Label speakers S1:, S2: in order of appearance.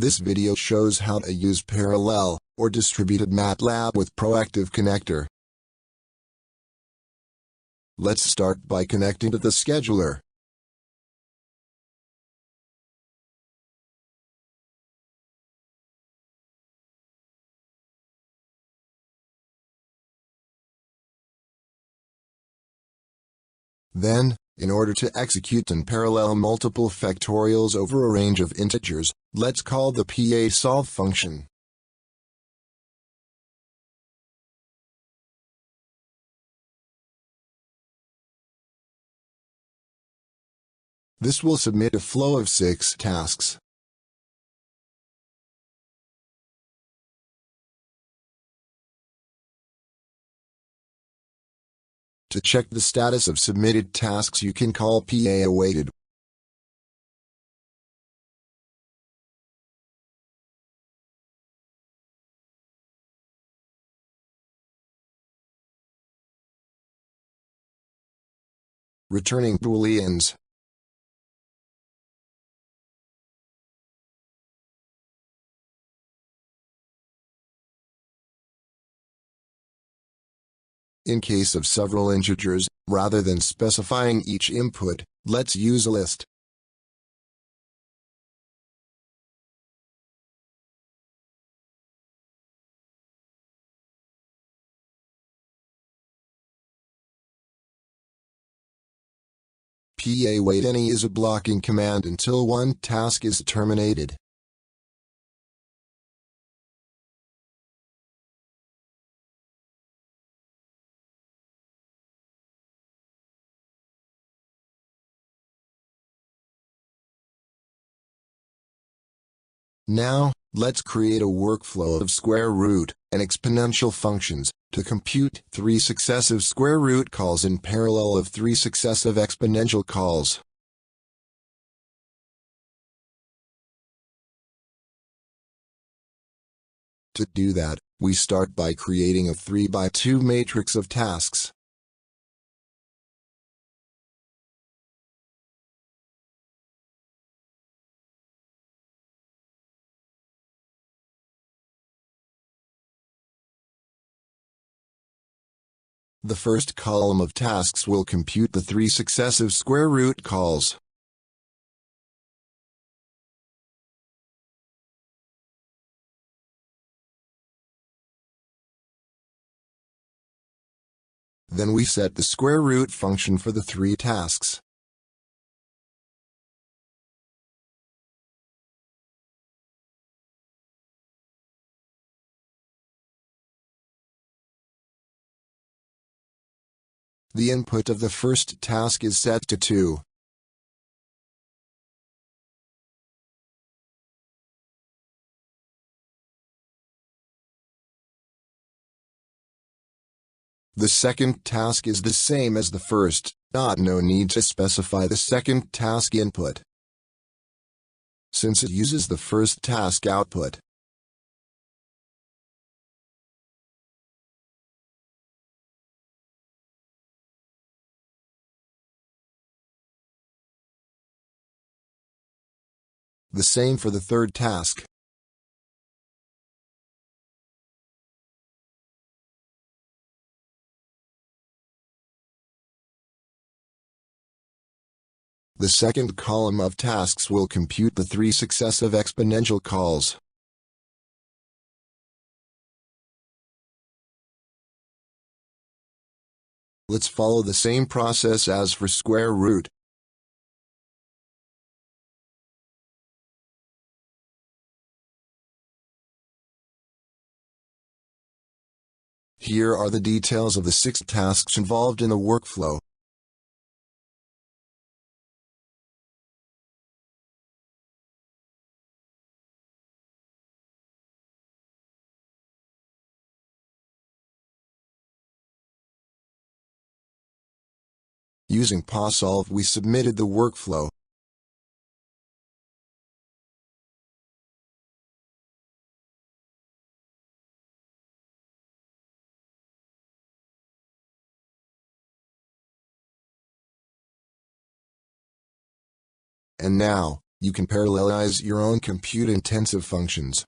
S1: This video shows how to use Parellel, or distributed Matlab with ProActive connector. Let's start by connecting to the scheduler. Then, in order to execute in parallel multiple factorials over a range of integers, let's call the PASolve function. This will submit a flow of 6 tasks. To check the status of submitted tasks, you can call PAAwaited. Returning booleans. In case of several integers, rather than specifying each input, let's use a list. PAWaitAny is a blocking command until one task is terminated. Now, let's create a workflow of square root and exponential functions to compute 3 successive square root calls in parallel of 3 successive exponential calls. To do that, we start by creating a 3x2 matrix of tasks. The first column of tasks will compute the 3 successive square root calls. Then we set the square root function for the 3 tasks. The input of the first task is set to 2. The second task is the same as the first, no need to specify the second task input, since it uses the first task output. The same for the third task. The second column of tasks will compute the 3 successive exponential calls. Let's follow the same process as for square root. Here are the details of the 6 tasks involved in the workflow. Using PASolve, we submitted the workflow. And now, You can parallelize your own compute-intensive functions.